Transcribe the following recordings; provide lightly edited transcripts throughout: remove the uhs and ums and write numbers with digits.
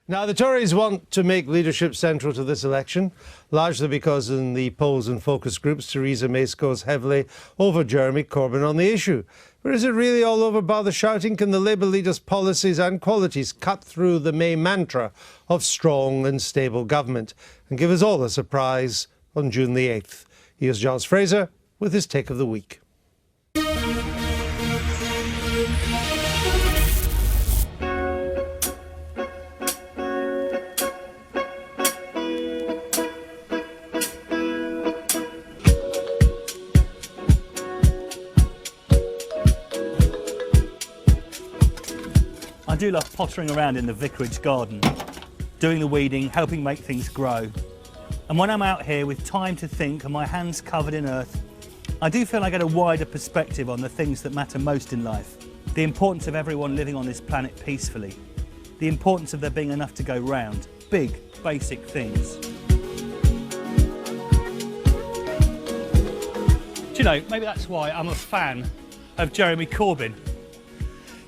Now, the Tories want to make leadership central to this election, largely because in the polls and focus groups, Theresa May scores heavily over Jeremy Corbyn on the issue. But is it really all over bar the shouting? Can the Labour leader's policies and qualities cut through the May mantra of strong and stable government and give us all a surprise on June the 8th? Here's Giles Fraser with his take of the week. I do love pottering around in the vicarage garden, doing the weeding, helping make things grow. And when I'm out here with time to think and my hands covered in earth, I do feel I get a wider perspective on the things that matter most in life. The importance of everyone living on this planet peacefully. The importance of there being enough to go round. Big, basic things. Do you know, maybe that's why I'm a fan of Jeremy Corbyn.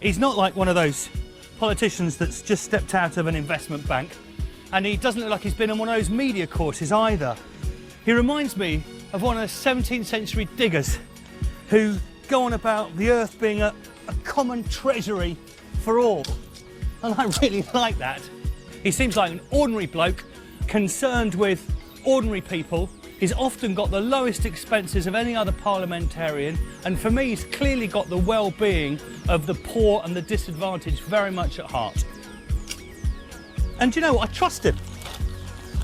He's not like one of those politicians that's just stepped out of an investment bank, and he doesn't look like he's been on one of those media courses either. He reminds me of one of the 17th century diggers who go on about the earth being a common treasury for all. And I really like that. He seems like an ordinary bloke concerned with ordinary people. He's often got the lowest expenses of any other parliamentarian, and for me he's clearly got the well-being of the poor and the disadvantaged very much at heart. And you know what, I trust him.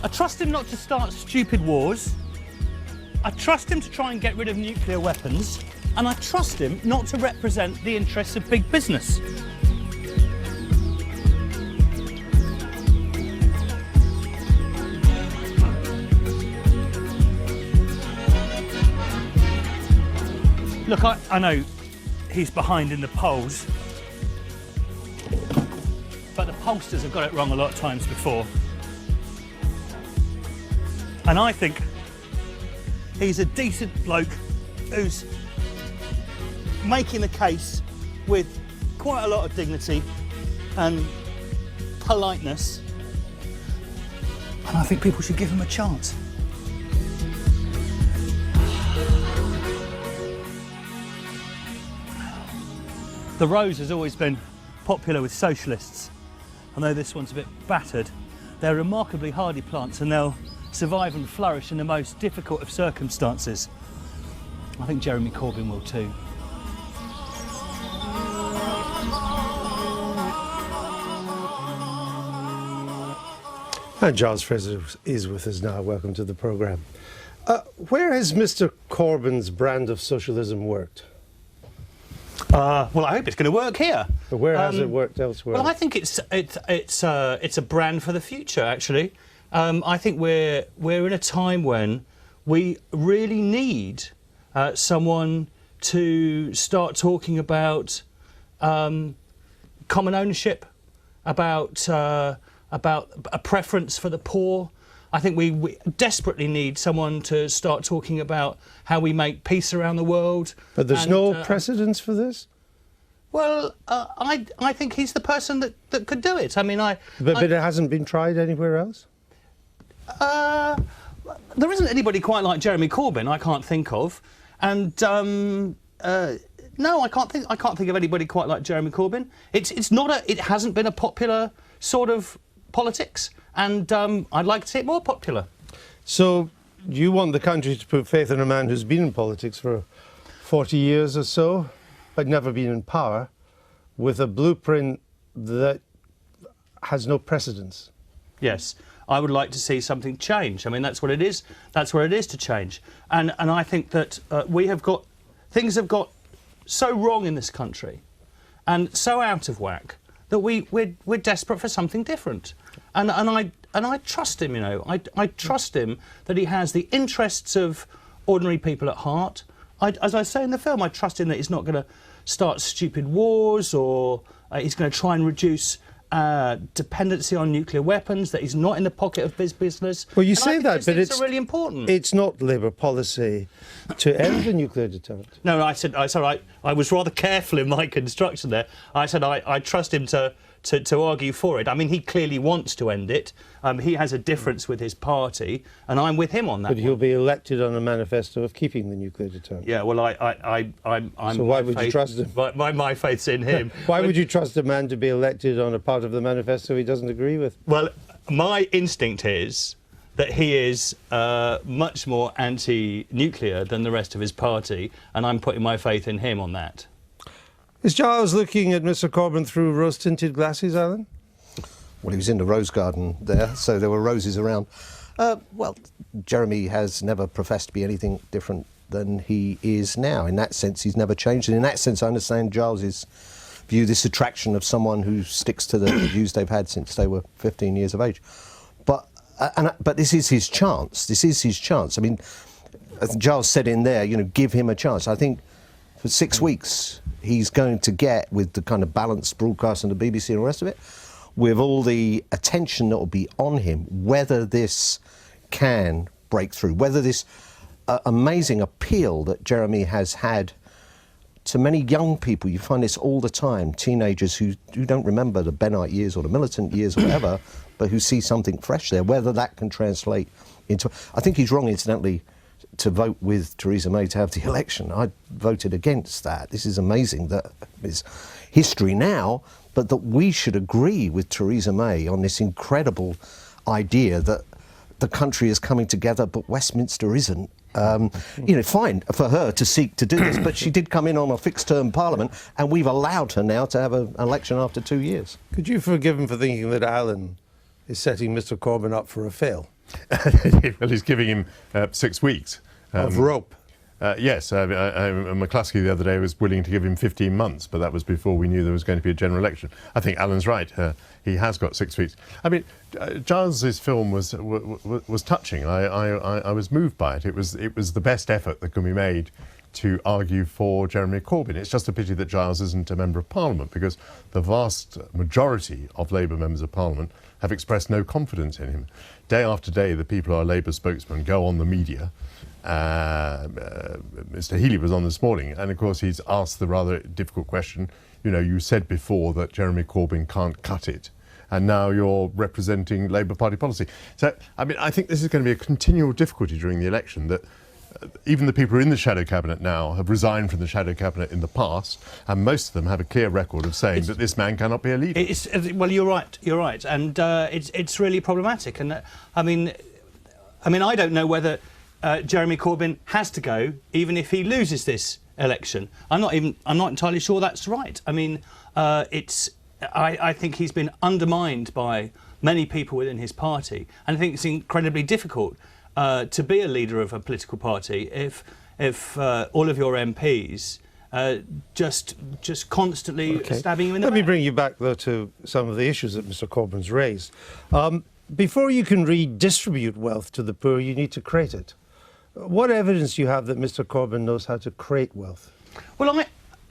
I trust him not to start stupid wars. I trust him to try and get rid of nuclear weapons, and I trust him not to represent the interests of big business. Look, I know he's behind in the polls, but the pollsters have got it wrong a lot of times before. And I think he's a decent bloke who's making the case with quite a lot of dignity and politeness. And I think people should give him a chance. The rose has always been popular with socialists, and though this one's a bit battered, they're remarkably hardy plants and they'll survive and flourish in the most difficult of circumstances. I think Jeremy Corbyn will too. And Giles Fraser is with us now. Welcome to the programme. Where has Mr Corbyn's brand of socialism worked? Well, I hope it's going to work here. But where has it worked elsewhere? Well, I think it's a brand for the future. Actually, I think we're in a time when we really need someone to start talking about common ownership, about a preference for the poor. I think we desperately need someone to start talking about how we make peace around the world. But there's no precedence for this? Well, I think he's the person that could do it. I mean, But it hasn't been tried anywhere else? There isn't anybody quite like Jeremy Corbyn, I can't think of. And no, I can't think of anybody quite like Jeremy Corbyn. It hasn't been a popular sort of politics, and I'd like to see it more popular. So you want the country to put faith in a man who's been in politics for 40 years or so, but never been in power, with a blueprint that has no precedence? Yes, I would like to see something change. I mean, that's what it is. That's where it is to change. And I think that things have got so wrong in this country, and so out of whack, that we're desperate for something different. And I trust him, you know. I trust him that he has the interests of ordinary people at heart. As I say in the film, I trust him that he's not going to start stupid wars, or he's going to try and reduce dependency on nuclear weapons, that he's not in the pocket of business. Well, you say that, but it's really important. It's not Labour policy to end the nuclear deterrent. No, I said I was rather careful in my construction there. I said I trust him to to argue for it. I mean, he clearly wants to end it. He has a difference with his party, and I'm with him on that. But he'll be elected on a manifesto of keeping the nuclear deterrent. Yeah, well, I'm. So why would you trust him? My faith's in him. Why would you trust a man to be elected on a part of the manifesto he doesn't agree with? Well, my instinct is that he is much more anti-nuclear than the rest of his party, and I'm putting my faith in him on that. Is Giles looking at Mr Corbyn through rose-tinted glasses, Alan? Well, he was in the rose garden there, so there were roses around. Well, Jeremy has never professed to be anything different than he is now. In that sense, he's never changed. And in that sense, I understand Giles's view, this attraction of someone who sticks to the views they've had since they were 15 years of age. But this is his chance. This is his chance. I mean, as Giles said in there, you know, give him a chance. I think for 6 weeks he's going to get, with the kind of balanced broadcast and the BBC and the rest of it, with all the attention that will be on him, whether this can break through, whether this amazing appeal that Jeremy has had to many young people. You find this all the time, teenagers who don't remember the Benite years or the militant years or whatever, but who see something fresh there, whether that can translate into... I think he's wrong, incidentally, to vote with Theresa May to have the election. I voted against that. This is amazing that it's history now, but that we should agree with Theresa May on this incredible idea that the country is coming together, but Westminster isn't. You know, fine for her to seek to do this, but she did come in on a fixed-term parliament, and we've allowed her now to have an election after 2 years. Could you forgive him for thinking that Alan is setting Mr Corbyn up for a fail? Well, he's giving him 6 weeks. Of rope. Yes, McCluskey the other day was willing to give him 15 months, but that was before we knew there was going to be a general election. I think Alan's right. He has got 6 weeks. I mean, Giles's film was touching. I was moved by it. It was the best effort that can be made to argue for Jeremy Corbyn. It's just a pity that Giles isn't a member of Parliament, because the vast majority of Labour members of Parliament have expressed no confidence in him. Day after day, the people who are Labour spokesmen go on the media. Mr Healy was on this morning, and of course he's asked the rather difficult question, you know, you said before that Jeremy Corbyn can't cut it, and now you're representing Labour Party policy. So, I mean, I think this is going to be a continual difficulty during the election, that even the people who are in the shadow cabinet now have resigned from the shadow cabinet in the past, and most of them have a clear record of saying that this man cannot be a leader. Well, you're right, and it's really problematic. And I mean, I don't know whether Jeremy Corbyn has to go, even if he loses this election. I'm not entirely sure that's right. I mean, I think he's been undermined by many people within his party, and I think it's incredibly difficult to be a leader of a political party if all of your MPs just constantly stabbing you in the back. Let me bring you back, though, to some of the issues that Mr Corbyn's raised. Before you can redistribute wealth to the poor, you need to create it. What evidence do you have that Mr Corbyn knows how to create wealth? Well,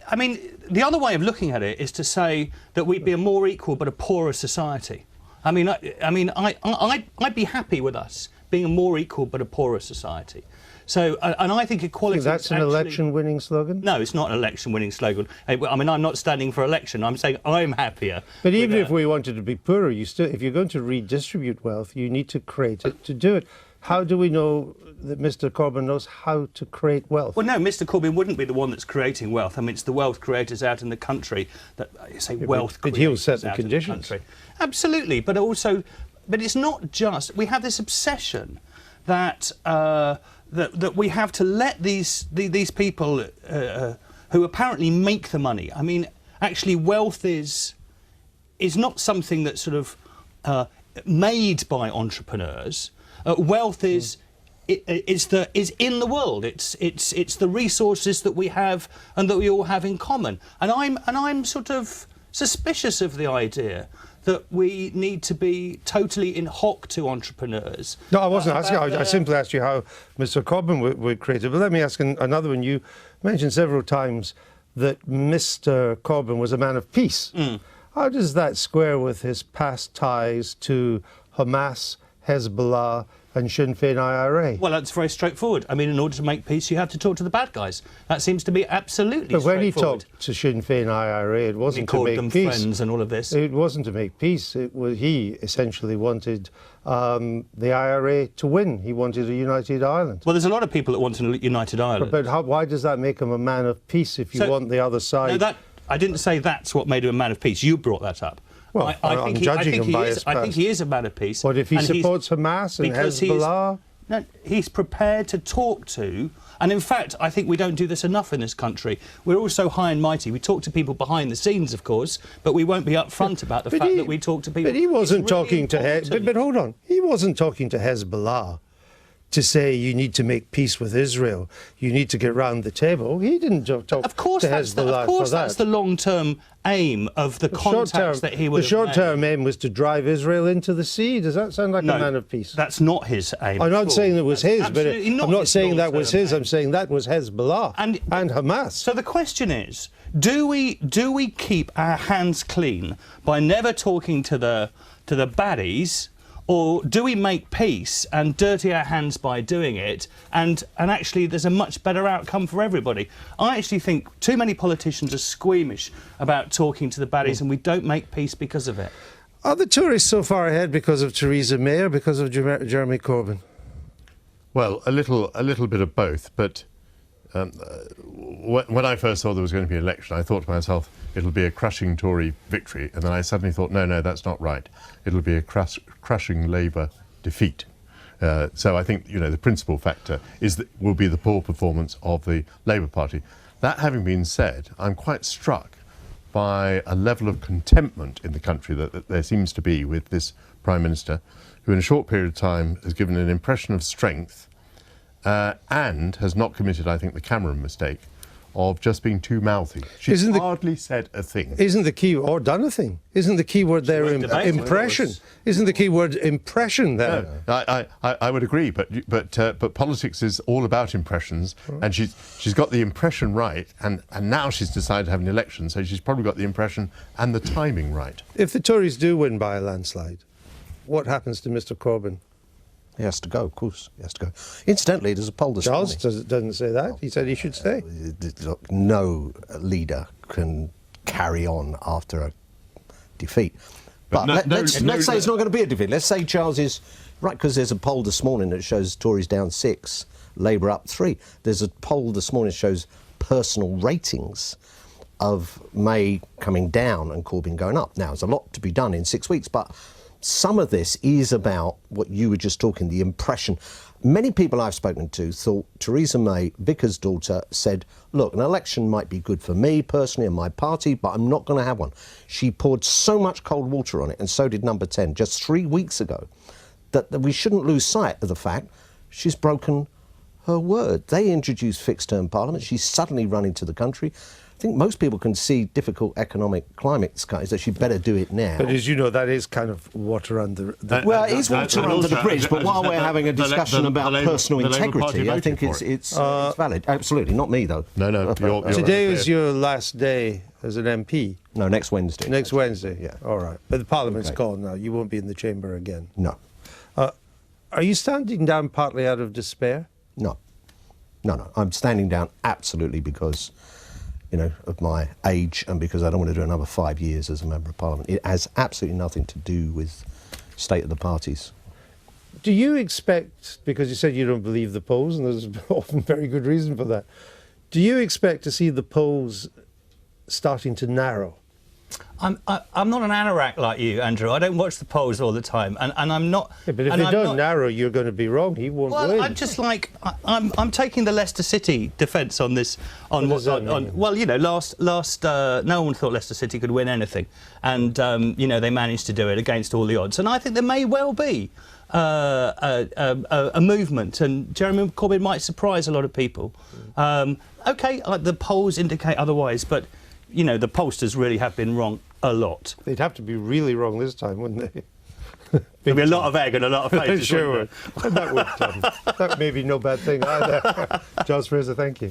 I mean, the other way of looking at it is to say that we'd be a more equal but a poorer society. I'd be happy with us being a more equal but a poorer society. So, and I think equality... That's an election-winning slogan? No, it's not an election-winning slogan. I mean, I'm not standing for election. I'm saying I'm happier. But even if we wanted to be poorer, if you're going to redistribute wealth, you need to create it to do it. How do we know that Mr Corbyn knows how to create wealth? Well, no, Mr Corbyn wouldn't be the one that's creating wealth. I mean, it's the wealth creators out in the country that say wealth creators. But he'll set the conditions. Absolutely, but it's not just. We have this obsession that that we have to let these people who apparently make the money. I mean, actually, wealth is not something that's sort of made by entrepreneurs. Wealth is in the world. It's the resources that we have and that we all have in common. And I'm sort of suspicious of the idea that we need to be totally in hock to entrepreneurs. No, I wasn't asking. I simply asked you how Mr Corbyn would create it. But let me ask another one. You mentioned several times that Mr Corbyn was a man of peace. How does that square with his past ties to Hamas, Hezbollah and Sinn Féin IRA. Well, that's very straightforward. I mean, in order to make peace, you have to talk to the bad guys. That seems to be absolutely But when he straightforward. talked to Sinn Féin IRA, it He wasn't to called make them peace. friends and all of this. It wasn't to make peace. It was, he essentially wanted the IRA to win. He wanted a united Ireland. Well, there's a lot of people that want a united Ireland. But why does that make him a man of peace if you So- want the other side? No, I didn't say that's what made him a man of peace. You brought that up. Well, I'm judging him by his I think past. he is a man of peace. But if he and he's- supports Hamas and because Hezbollah? No, he's prepared to talk to, and in fact, I think we don't do this enough in this country. We're all so high and mighty. We talk to people behind the scenes, of course, but we won't be upfront about the fact that we talk to people. But he wasn't It's really talking to important. but hold on. He wasn't talking to Hezbollah to say you need to make peace with Israel. You need to get round the table. He didn't talk Of course, to that's Hezbollah for that's the that. long-term aim of the contacts that he would The have short-term aim was to drive Israel into the sea. Does that sound like No, a man of peace? That's not his aim. I'm at not all. saying it was That's his, but absolutely I'm not his saying that was long-term his. aim. I'm saying that was Hezbollah And- and Hamas. So the question is, do we keep our hands clean by never talking to the baddies, or do we make peace and dirty our hands by doing it, and actually there's a much better outcome for everybody? I actually think too many politicians are squeamish about talking to the baddies, and we don't make peace because of it. Are the Tories so far ahead because of Theresa May or because of Jeremy Corbyn? Well, a little bit of both. But when I first saw there was going to be an election, I thought to myself, it'll be a crushing Tory victory. And then I suddenly thought, no, that's not right. It'll be a crushing Labour defeat. So I think, the principal factor will be the poor performance of the Labour Party. That having been said, I'm quite struck by a level of contentment in the country that there seems to be with this Prime Minister, who in a short period of time has given an impression of strength and has not committed, I think, the Cameron mistake of just being too mouthy. She's hardly said a thing. Isn't the key, or done a thing? Isn't the key word there impression? Isn't the key word impression there? No, I would agree, but politics is all about impressions, and she's got the impression right, and now she's decided to have an election, so she's probably got the impression and the timing right. If the Tories do win by a landslide, what happens to Mr. Corbyn? He has to go, of course. He has to go. Incidentally, there's a poll this Giles morning. doesn't say that. He said he should stay. Look, no leader can carry on after a defeat. But let's say it's not going to be a defeat. Let's say Giles is right, because there's a poll this morning that shows Tories down 6, Labour up 3. There's a poll this morning that shows personal ratings of May coming down and Corbyn going up. Now, there's a lot to be done in 6 weeks, but some of this is about what you were just talking, the impression. Many people I've spoken to thought Theresa May, Vicar's daughter, said, look, an election might be good for me personally and my party, but I'm not going to have one. She poured so much cold water on it, and so did Number 10 just 3 weeks ago, that we shouldn't lose sight of the fact she's broken her word. They introduced fixed-term parliament. She's suddenly run into the country. I think most people can see difficult economic climate skies, that she'd better do it now. But as you know, that is kind of water under the... Well, it is water under the bridge, but while we're having a discussion about personal integrity, I think it's valid. Absolutely, not me, though. No, you're Today is your last day as an MP. No, next Wednesday. Next Wednesday? Yeah. All right. But the Parliament's Okay. gone now. You won't be in the chamber again. No. Are you standing down partly out of despair? No. I'm standing down absolutely because, of my age and because I don't want to do another 5 years as a Member of Parliament. It has absolutely nothing to do with state of the parties. Do you expect, because you said you don't believe the polls, and there's often very good reason for that, do you expect to see the polls starting to narrow? I'm not an anorak like you, Andrew. I don't watch the polls all the time, and I'm not. Yeah, but if and they I'm don't not- narrow, you're going to be wrong. He won't Well, win. I'm just like I'm taking the Leicester City defence on this. What does that mean? Well, last no one thought Leicester City could win anything, and they managed to do it against all the odds. And I think there may well be a movement, and Jeremy Corbyn might surprise a lot of people. Okay, the polls indicate otherwise, but the pollsters really have been wrong a lot. They'd have to be really wrong this time, wouldn't they? There'll be a lot of egg and a lot of faces. Sure wouldn't would. And that would that may be no bad thing either. Giles Fraser, thank you.